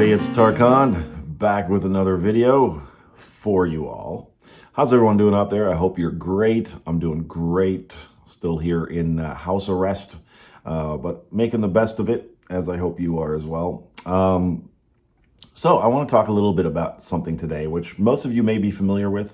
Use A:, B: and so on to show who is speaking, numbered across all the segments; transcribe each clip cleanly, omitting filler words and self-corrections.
A: everybody, it's Tarkan back with another video for you all. How's everyone doing out there? I hope you're great. I'm doing great. Still here in house arrest, but making the best of it, as I hope you are as well. So I want to talk a little bit about something today, which most of you may be familiar with.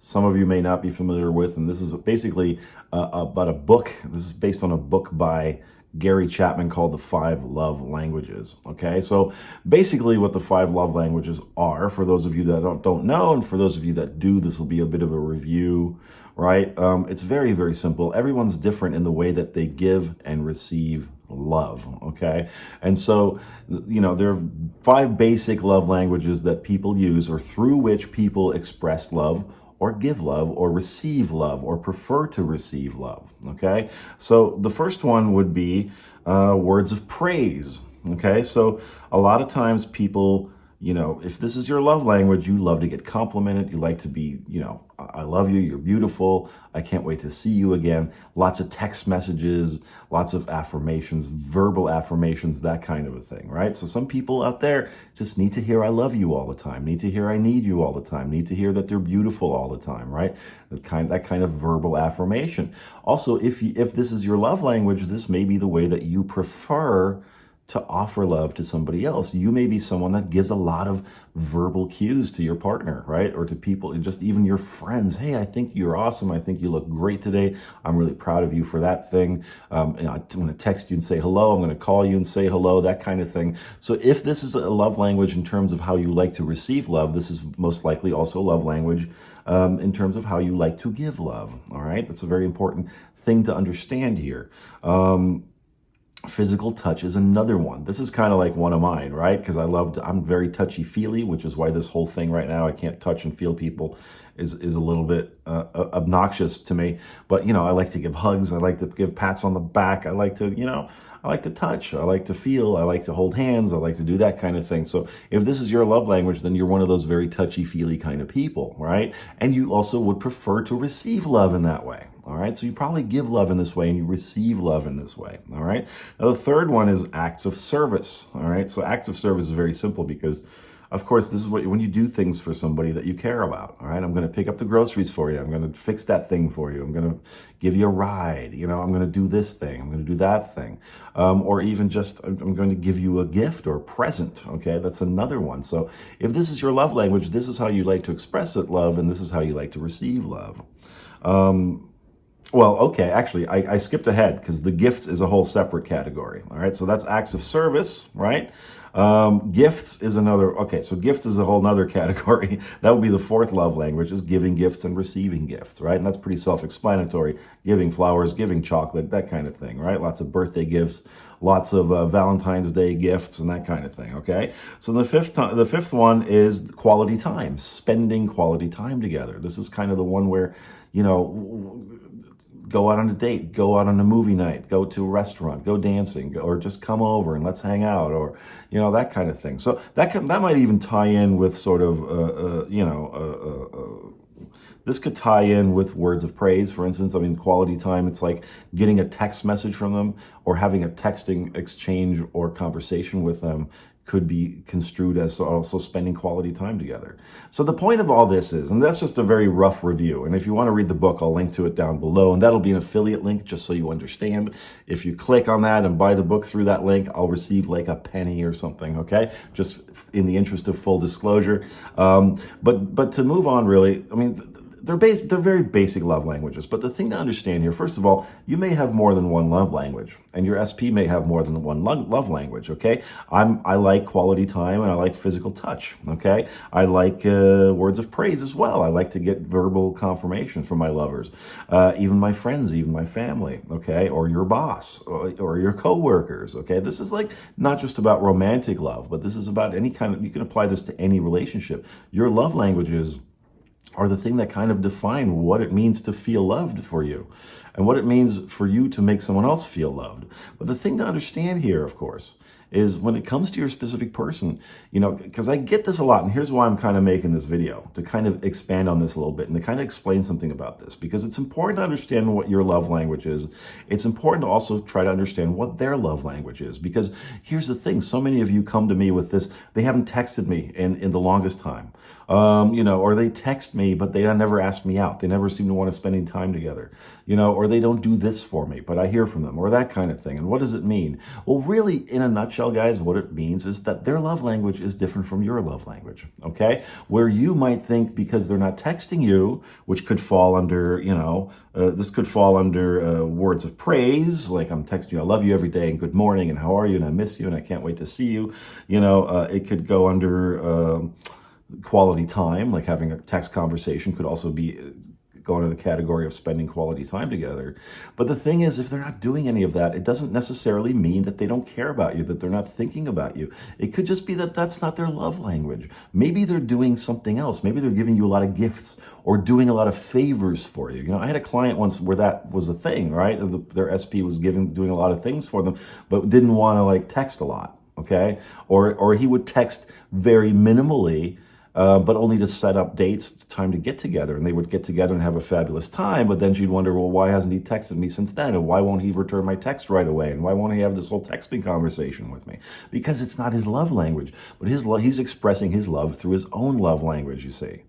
A: Some of you may not be familiar with, and this is basically about a book. This is based on a book by Gary Chapman called The 5 Love Languages. Okay, so basically what the 5 love languages are, for those of you that don't know, and for those of you that do, this will be a bit of a review, right? It's very, very simple. Everyone's different in the way that they give and receive love, okay? And so, you know, there are 5 basic love languages that people use, or through which people express love, or give love, or receive love, or prefer to receive love, okay? So the first one would be words of praise, okay? So a lot of times people, you know, if this is your love language, you love to get complimented, you like to be, you know, I love you, you're beautiful, I can't wait to see you again. Lots of text messages, lots of affirmations, verbal affirmations, that kind of a thing, right? So some people out there just need to hear I love you all the time, need to hear I need you all the time, need to hear that they're beautiful all the time, right? That kind of verbal affirmation. Also, if this is your love language, this may be the way that you prefer to offer love to somebody else. You may be someone that gives a lot of verbal cues to your partner, right? Or to people, just even your friends. Hey, I think you're awesome. I think you look great today. I'm really proud of you for that thing. I'm going to text you and say hello. I'm going to call you and say hello, that kind of thing. So if this is a love language in terms of how you like to receive love, this is most likely also a love language in terms of how you like to give love, all right? That's a very important thing to understand here. Physical touch is another one. This is kind of like one of mine, right? Because I'm very touchy-feely, which is why this whole thing right now, I can't touch and feel people, is a little bit obnoxious to me. But, you know, I like to give hugs. I like to give pats on the back. I like to, you know, I like to touch. I like to feel. I like to hold hands. I like to do that kind of thing. So if this is your love language, then you're one of those very touchy-feely kind of people, right? And you also would prefer to receive love in that way. All right, so you probably give love in this way and you receive love in this way. All right, now the third one is acts of service. All right, so acts of service is very simple because, of course, this is when you do things for somebody that you care about. All right, I'm going to pick up the groceries for you. I'm going to fix that thing for you. I'm going to give you a ride. You know, I'm going to do this thing. I'm going to do that thing. Or even just, I'm going to give you a gift or a present. Okay, that's another one. So if this is your love language, this is how you like to express it, love, and this is how you like to receive love. Well, okay, actually, I skipped ahead because the gifts is a whole separate category. All right, so that's acts of service, right? Gifts is another, okay, so gifts is a whole nother category. That would be the 4th love language, is giving gifts and receiving gifts, right? And that's pretty self-explanatory. Giving flowers, giving chocolate, that kind of thing, right? Lots of birthday gifts, lots of Valentine's Day gifts and that kind of thing, okay? So the fifth one is quality time, spending quality time together. This is kind of the one where, you know, go out on a date, go out on a movie night, go to a restaurant, go dancing, or just come over and let's hang out, or, you know, that kind of thing. So that might even tie in with sort of, this could tie in with words of praise, for instance. I mean, quality time, it's like getting a text message from them or having a texting exchange or conversation with them could be construed as also spending quality time together. So the point of all this is, and that's just a very rough review, and if you want to read the book, I'll link to it down below, and that'll be an affiliate link just so you understand. If you click on that and buy the book through that link, I'll receive like a penny or something, okay? Just in the interest of full disclosure. But to move on, really, I mean, they're very basic love languages. But the thing to understand here, first of all, you may have more than one love language, and your SP may have more than one love language, okay? I like quality time, and I like physical touch, okay? I like words of praise as well. I like to get verbal confirmation from my lovers, even my friends, even my family, okay? Or your boss, or your coworkers, okay? This is like not just about romantic love, but this is about any kind of, you can apply this to any relationship. Your love languages are the thing that kind of define what it means to feel loved for you and what it means for you to make someone else feel loved. But the thing to understand here, of course, is when it comes to your specific person, you know, because I get this a lot, and here's why I'm kind of making this video, to kind of expand on this a little bit and to kind of explain something about this, because it's important to understand what your love language is. It's important to also try to understand what their love language is, because here's the thing, so many of you come to me with this, they haven't texted me in the longest time, you know, or they text me, but they never ask me out. They never seem to want to spend any time together, you know, or they don't do this for me, but I hear from them, or that kind of thing. And what does it mean? Well, really, in a nutshell, guys, what it means is that their love language is different from your love language, okay? Where you might think because they're not texting you, which could fall under, you know, this could fall under words of praise, like I'm texting you, I love you every day, and good morning, and how are you, and I miss you, and I can't wait to see you. You know, it could go under quality time, like having a text conversation could also be go into the category of spending quality time together. But the thing is, if they're not doing any of that, it doesn't necessarily mean that they don't care about you, that they're not thinking about you. It could just be that that's not their love language. Maybe they're doing something else. Maybe they're giving you a lot of gifts or doing a lot of favors for you. You know, I had a client once where that was a thing, right? Their SP was doing a lot of things for them, but didn't want to like text a lot, okay? Or he would text very minimally, but only to set up dates, it's time to get together. And they would get together and have a fabulous time. But then she'd wonder, well, why hasn't he texted me since then? And why won't he return my text right away? And why won't he have this whole texting conversation with me? Because it's not his love language. But he's expressing his love through his own love language, you see.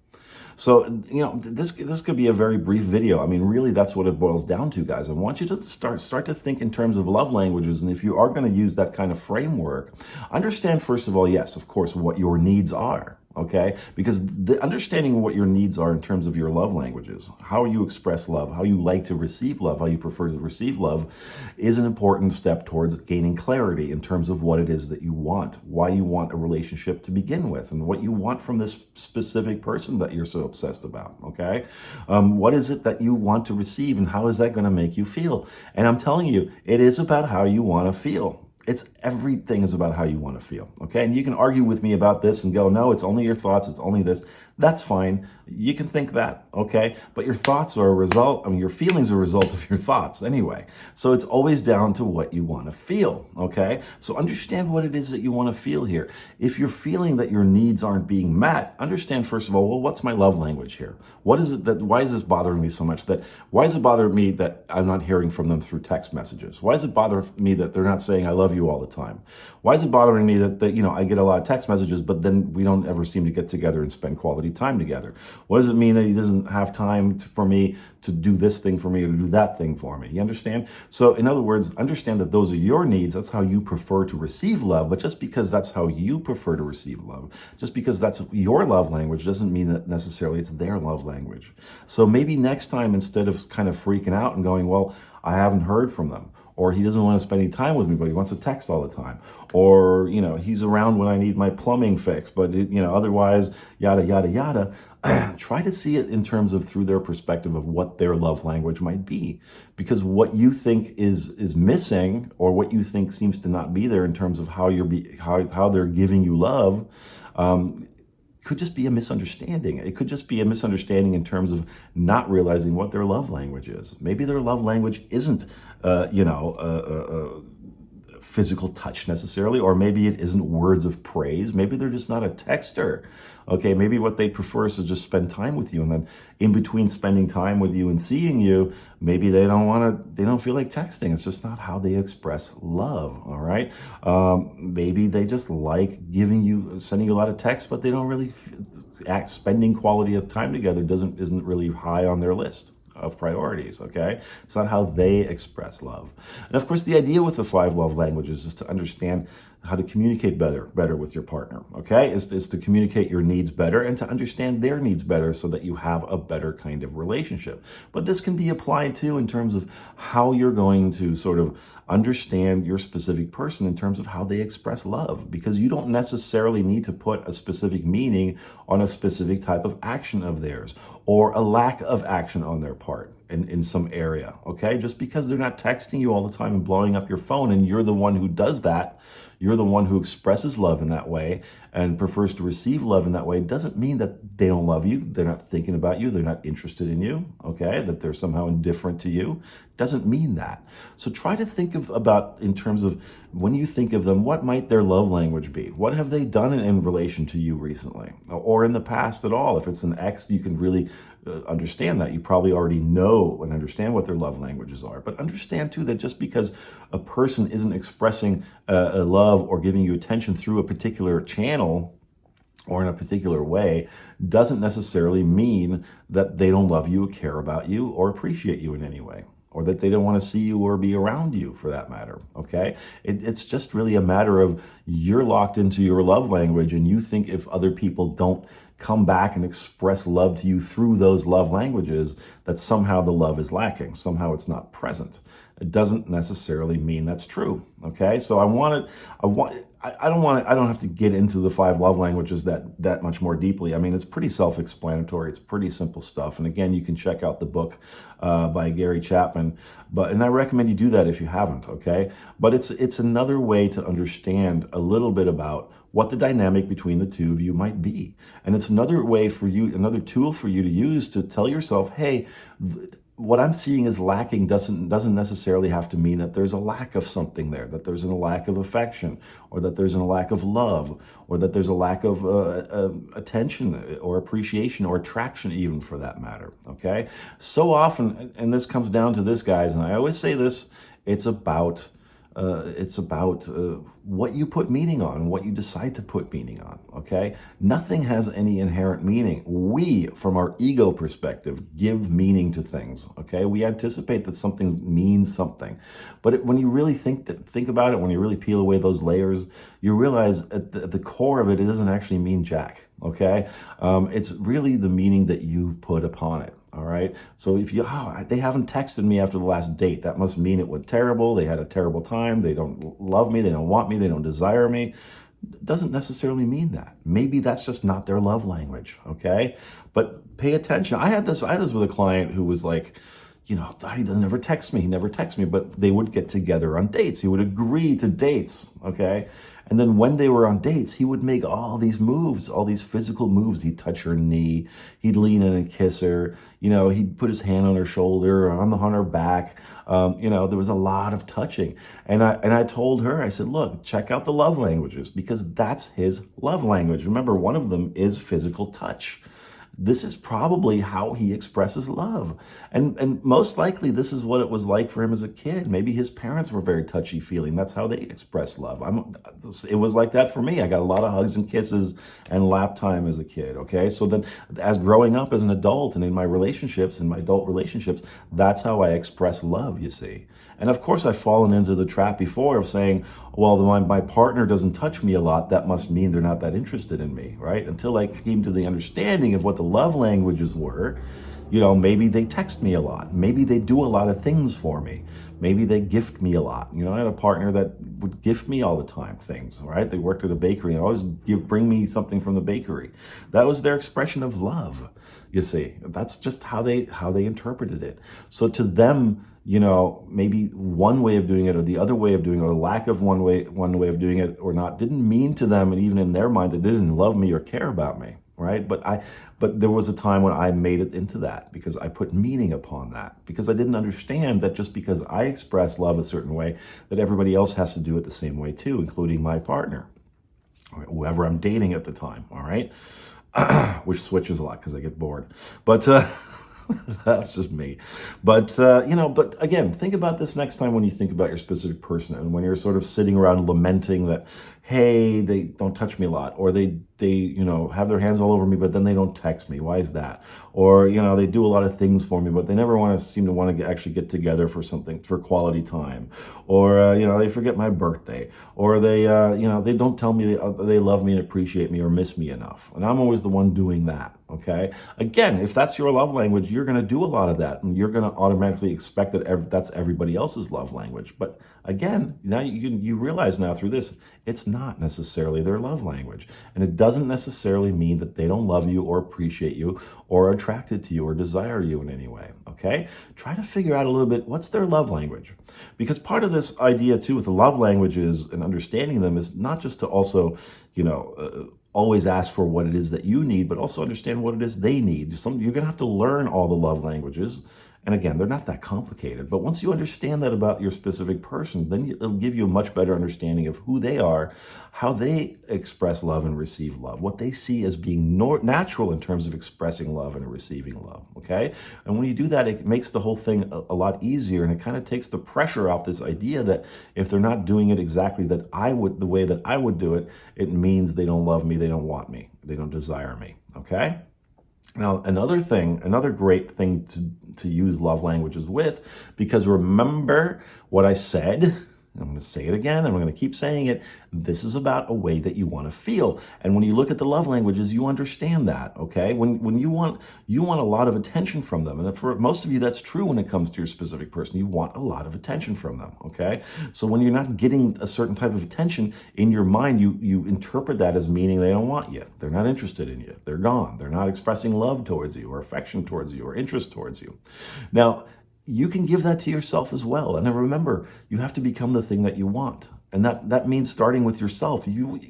A: So, you know, this could be a very brief video. I mean, really, that's what it boils down to, guys. I want you to start to think in terms of love languages. And if you are going to use that kind of framework, understand, first of all, yes, of course, what your needs are. Okay, because the understanding what your needs are in terms of your love languages, how you express love, how you like to receive love, how you prefer to receive love, is an important step towards gaining clarity in terms of what it is that you want, why you want a relationship to begin with, and what you want from this specific person that you're so obsessed about. Okay, what is it that you want to receive, and how is that going to make you feel? And I'm telling you, it is about how you want to feel. Everything is about how you want to feel, okay? And you can argue with me about this and go, no, it's only your thoughts, it's only this. That's fine. You can think that, okay? But your thoughts are a result, I mean, your feelings are a result of your thoughts anyway. So it's always down to what you want to feel, okay? So understand what it is that you want to feel here. If you're feeling that your needs aren't being met, understand, first of all, well, what's my love language here? What is it why is this bothering me so much? Why does it bother me that I'm not hearing from them through text messages? Why does it bother me that they're not saying I love you all the time? Why is it bothering me that you know, I get a lot of text messages, but then we don't ever seem to get together and spend quality time together? What does it mean that he doesn't have time for me to do this thing for me or to do that thing for me? You understand? So in other words, understand that those are your needs. That's how you prefer to receive love. But just because that's how you prefer to receive love, just because that's your love language, doesn't mean that necessarily it's their love language. So maybe next time, instead of kind of freaking out and going, well, I haven't heard from them, or he doesn't want to spend any time with me, but he wants to text all the time. Or, you know, he's around when I need my plumbing fixed, but, you know, otherwise, yada, yada, yada. Try to see it in terms of through their perspective of what their love language might be. Because what you think is missing, or what you think seems to not be there in terms of how they're giving you love, could just be a misunderstanding. It could just be a misunderstanding in terms of not realizing what their love language is. Maybe their love language isn't, physical touch necessarily, or maybe it isn't words of praise. Maybe they're just not a texter. Okay, maybe what they prefer is to just spend time with you, and then in between spending time with you and seeing you, maybe they don't feel like texting. It's just not how they express love. All right, maybe they just like sending you a lot of texts, but they don't really spending quality of time together isn't really high on their list of priorities, okay? It's not how they express love. And of course, the idea with the 5 love languages is to understand how to communicate better with your partner, okay? Is to communicate your needs better and to understand their needs better so that you have a better kind of relationship. But this can be applied too in terms of how you're going to sort of understand your specific person in terms of how they express love, because you don't necessarily need to put a specific meaning on a specific type of action of theirs or a lack of action on their part in some area, okay? Just because they're not texting you all the time and blowing up your phone and you're the one who does that, you're the one who expresses love in that way and prefers to receive love in that way, doesn't mean that they don't love you, they're not thinking about you, they're not interested in you, okay, that they're somehow indifferent to you. Doesn't mean that. So try to think about, in terms of, when you think of them, what might their love language be? What have they done in relation to you recently, or in the past at all? If it's an ex, you can really understand that. You probably already know and understand what their love languages are. But understand too that just because a person isn't expressing a love or giving you attention through a particular channel or in a particular way doesn't necessarily mean that they don't love you, care about you, or appreciate you in any way, or that they don't want to see you or be around you, for that matter, okay? It's just really a matter of, you're locked into your love language, and you think if other people don't come back and express love to you through those love languages, that somehow the love is lacking, somehow it's not present. It doesn't necessarily mean that's true, okay? So I don't have to get into the 5 love languages that much more deeply. I mean, it's pretty self-explanatory. It's pretty simple stuff. And again, you can check out the book by Gary Chapman. And I recommend you do that if you haven't, okay? But it's another way to understand a little bit about what the dynamic between the two of you might be. And it's another way for you, another tool for you to use to tell yourself, hey, what I'm seeing is lacking doesn't necessarily have to mean that there's a lack of something there, that there's a lack of affection, or that there's a lack of love, or that there's a lack of attention or appreciation or attraction, even, for that matter, okay? So often, and this comes down to this, guys, and I always say this, it's about what you put meaning on, what you decide to put meaning on, okay? Nothing has any inherent meaning. We, from our ego perspective, give meaning to things, okay? We anticipate that something means something. But when you really think about it, when you really peel away those layers, you realize at the core of it, it doesn't actually mean jack, okay? It's really the meaning that you've put upon it. All right. So if they haven't texted me after the last date, that must mean it went terrible. They had a terrible time. They don't love me. They don't want me. They don't desire me. It doesn't necessarily mean that. Maybe that's just not their love language. Okay. But pay attention. I had this with a client who was like, he never texts me, but they would get together on dates. He would agree to dates. Okay. And then when they were on dates, he would make all these moves, all these physical moves. He'd touch her knee. He'd lean in and kiss her. He'd put his hand on her shoulder or on her back. There was a lot of touching. And I told her, I said, look, check out the love languages, because that's his love language. Remember, one of them is physical touch. This is probably how he expresses love. And most likely this is what it was like for him as a kid. Maybe his parents were very touchy-feely. That's how they express love. It was like that for me. I got a lot of hugs and kisses and lap time as a kid, okay? So then, as growing up as an adult and in my adult relationships, that's how I express love, you see. And of course, I've fallen into the trap before of saying, well, my partner doesn't touch me a lot, that must mean they're not that interested in me, right? Until I came to the understanding of what the love languages were. Maybe they text me a lot. Maybe they do a lot of things for me. Maybe they gift me a lot. I had a partner that would gift me all the time things, right? They worked at a bakery and always bring me something from the bakery. That was their expression of love, you see. That's just how they interpreted it. So to them, maybe one way of doing it or the other way of doing it, or lack of one way of doing it or not, didn't mean to them, and even in their mind, that they didn't love me or care about me, right? But there was a time when I made it into that, because I put meaning upon that, because I didn't understand that just because I express love a certain way, that everybody else has to do it the same way too, including my partner, or whoever I'm dating at the time, all right? Which switches a lot because I get bored. But that's just me. But, but again, think about this next time when you think about your specific person, and when you're sort of sitting around lamenting that, hey, they don't touch me a lot, or they have their hands all over me, but then they don't text me. Why is that? Or, they do a lot of things for me, but they never seem to want to actually get together for quality time. Or, they forget my birthday. Or they don't tell me they love me and appreciate me or miss me enough. And I'm always the one doing that, okay? Again, if that's your love language, you're going to do a lot of that, and you're going to automatically expect that that's everybody else's love language. But again, now you realize now through this, it's not necessarily their love language. And it doesn't necessarily mean that they don't love you or appreciate you or are attracted to you or desire you in any way, okay? okay? Try to figure out a little bit, what's their love language? Because part of this idea too with the love languages and understanding them is not just to also, always ask for what it is that you need, but also understand what it is they need. You're gonna have to learn all the love languages. And again, they're not that complicated, but once you understand that about your specific person, then it'll give you a much better understanding of who they are, how they express love and receive love, what they see as being natural in terms of expressing love and receiving love, okay? And when you do that, it makes the whole thing a lot easier, and it kind of takes the pressure off this idea that if they're not doing it exactly the way that I would do it, it means they don't love me, they don't want me, they don't desire me, okay? Now, another great thing to use love languages with, because remember what I said, I'm going to say it again, and I'm going to keep saying it, this is about a way that you want to feel. And when you look at the love languages, you understand that, okay? When you want a lot of attention from them. And for most of you, that's true when it comes to your specific person. You want a lot of attention from them, okay? So when you're not getting a certain type of attention in your mind, you interpret that as meaning they don't want you. They're not interested in you. They're gone. They're not expressing love towards you or affection towards you or interest towards you. Now, you can give that to yourself as well. And then remember, you have to become the thing that you want. And that means starting with yourself.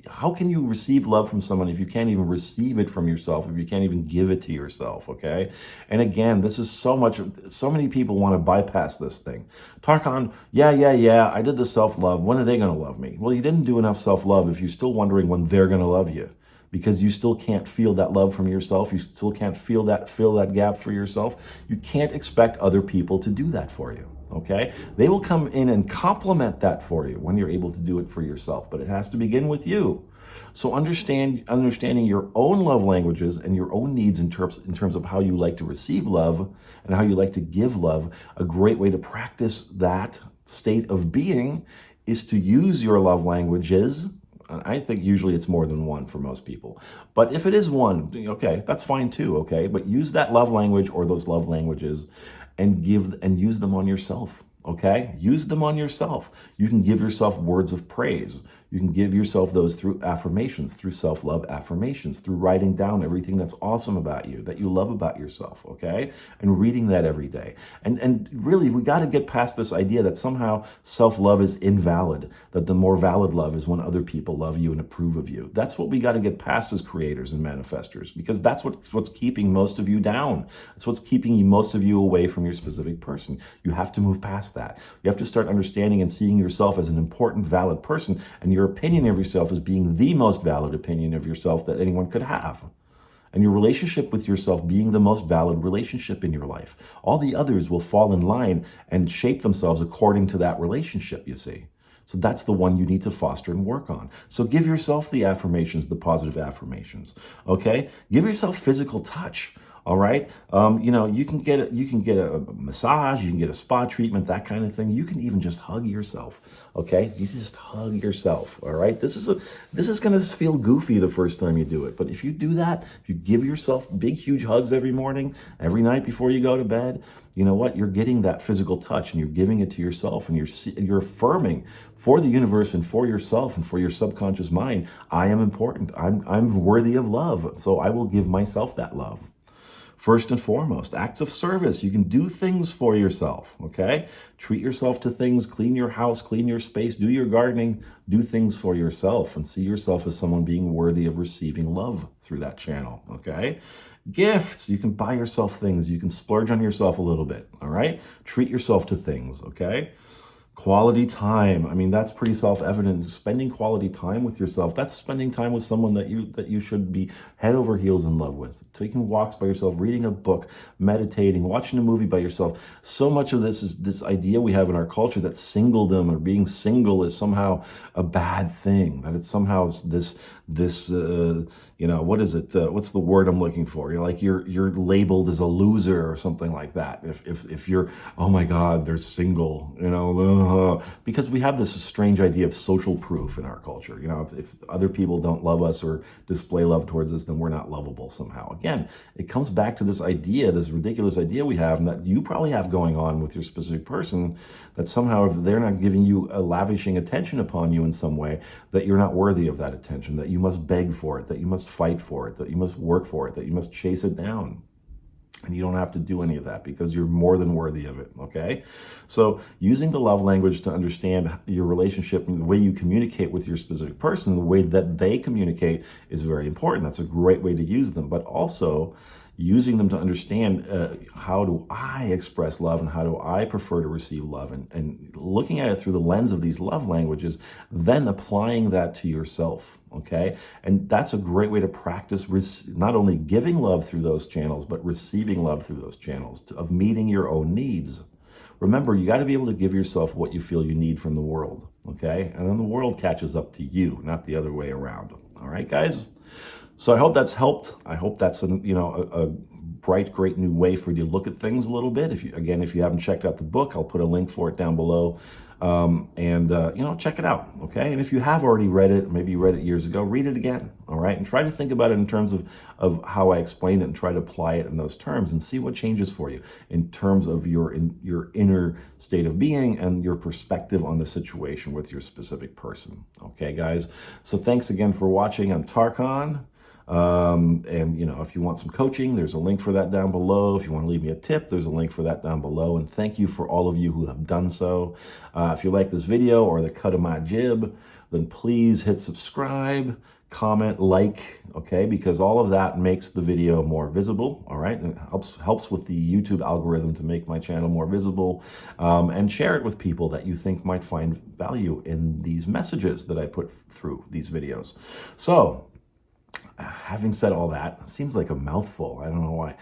A: How can you receive love from someone if you can't even receive it from yourself, if you can't even give it to yourself, okay? And again, this is so many people want to bypass this thing. Tarkan, yeah, I did the self-love. When are they going to love me? Well, you didn't do enough self-love if you're still wondering when they're going to love you. Because you still can't feel that love from yourself. You still can't fill that gap for yourself. You can't expect other people to do that for you, okay? They will come in and complement that for you when you're able to do it for yourself, but it has to begin with you. So understanding your own love languages and your own needs in terms of how you like to receive love and how you like to give love, a great way to practice that state of being is to use your love languages. I think usually it's more than one for most people. But if it is one, okay, that's fine too, okay? But use that love language or those love languages and use them on yourself, okay? Use them on yourself. You can give yourself words of praise. You can give yourself those through affirmations, through self-love affirmations, through writing down everything that's awesome about you, that you love about yourself, okay? And reading that every day. And really, we got to get past this idea that somehow self-love is invalid, that the more valid love is when other people love you and approve of you. That's what we got to get past as creators and manifestors, because that's what's keeping most of you down. That's what's keeping most of you away from your specific person. You have to move past that. You have to start understanding and seeing yourself as an important, valid person, and your opinion of yourself as being the most valid opinion of yourself that anyone could have. And your relationship with yourself being the most valid relationship in your life. All the others will fall in line and shape themselves according to that relationship, you see. So that's the one you need to foster and work on. So give yourself the affirmations, the positive affirmations, okay? Give yourself physical touch. All right. You can get a massage, you can get a spa treatment, that kind of thing. You can even just hug yourself. Okay. You just hug yourself. All right. This is going to feel goofy the first time you do it. But if you do that, if you give yourself big, huge hugs every morning, every night before you go to bed, you know what? You're getting that physical touch and you're giving it to yourself, and you're affirming for the universe and for yourself and for your subconscious mind. I am important. I'm worthy of love. So I will give myself that love. First and foremost, acts of service. You can do things for yourself, okay? Treat yourself to things, clean your house, clean your space, do your gardening, do things for yourself, and see yourself as someone being worthy of receiving love through that channel, okay? Gifts. You can buy yourself things. You can splurge on yourself a little bit, all right? Treat yourself to things, okay? Quality time. I mean, that's pretty self-evident. Spending quality time with yourself, that's spending time with someone that you should be head over heels in love with. Taking walks by yourself, reading a book, meditating, watching a movie by yourself. So much of this is this idea we have in our culture that singledom or being single is somehow a bad thing, that it's somehow this what is it? What's the word I'm looking for? You're labeled as a loser or something like that. If you're, oh my God, they're single, because we have this strange idea of social proof in our culture. If other people don't love us or display love towards us, then we're not lovable somehow. Again, it comes back to this idea, this ridiculous idea we have, and that you probably have going on with your specific person, that somehow if they're not giving you a lavishing attention upon you in some way, that you're not worthy of that attention, that you must beg for it, that you must fight for it, that you must work for it, that you must chase it down. And you don't have to do any of that because you're more than worthy of it, okay? So using the love language to understand your relationship and the way you communicate with your specific person, the way that they communicate is very important. That's a great way to use them, but also using them to understand how do I express love and how do I prefer to receive love, and looking at it through the lens of these love languages, then applying that to yourself, okay? And that's a great way to practice not only giving love through those channels, but receiving love through those channels, of meeting your own needs. Remember, you got to be able to give yourself what you feel you need from the world, okay? And then the world catches up to you, not the other way around. All right, guys? So I hope that's helped. I hope that's a bright, great new way for you to look at things a little bit. If you haven't checked out the book, I'll put a link for it down below. Check it out, okay? And if you have already read it, maybe you read it years ago, read it again, all right? And try to think about it in terms of how I explained it, and try to apply it in those terms and see what changes for you in terms of your inner state of being and your perspective on the situation with your specific person, okay, guys? So thanks again for watching. I'm 𝗏𝗏. If you want some coaching, there's a link for that down below. If you want to leave me a tip, there's a link for that down below. And thank you for all of you who have done so. If you like this video or the 𝗏𝗏, then please hit subscribe, comment, like, okay? Because all of that makes the video more visible, all right? And it helps with the YouTube algorithm to make my channel more visible. And share it with people that you think might find value in these messages that I put through these videos. So, having said all that, it seems like a mouthful. I don't know why.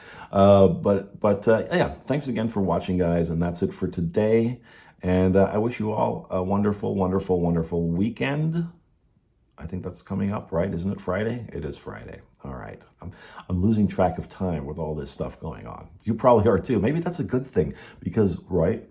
A: Yeah, thanks again for watching, guys. And that's it for today. And I wish you all a wonderful, wonderful, wonderful weekend. I think that's coming up, right? Isn't it Friday? It is Friday. All right. I'm losing track of time with all this stuff going on. You probably are too. Maybe that's a good thing because, right,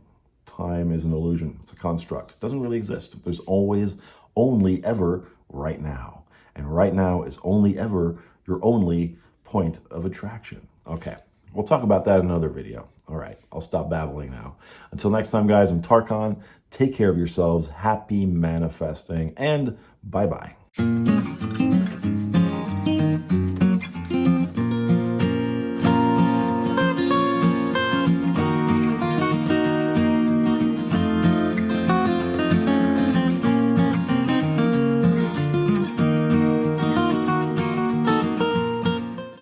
A: time is an illusion. It's a construct. It doesn't really exist. There's always, only ever right now. And right now is only ever your only point of attraction. Okay, we'll talk about that in another video. All right, I'll stop babbling now. Until next time, guys, I'm 𝗏𝗏. Take care of yourselves. Happy manifesting, and bye-bye.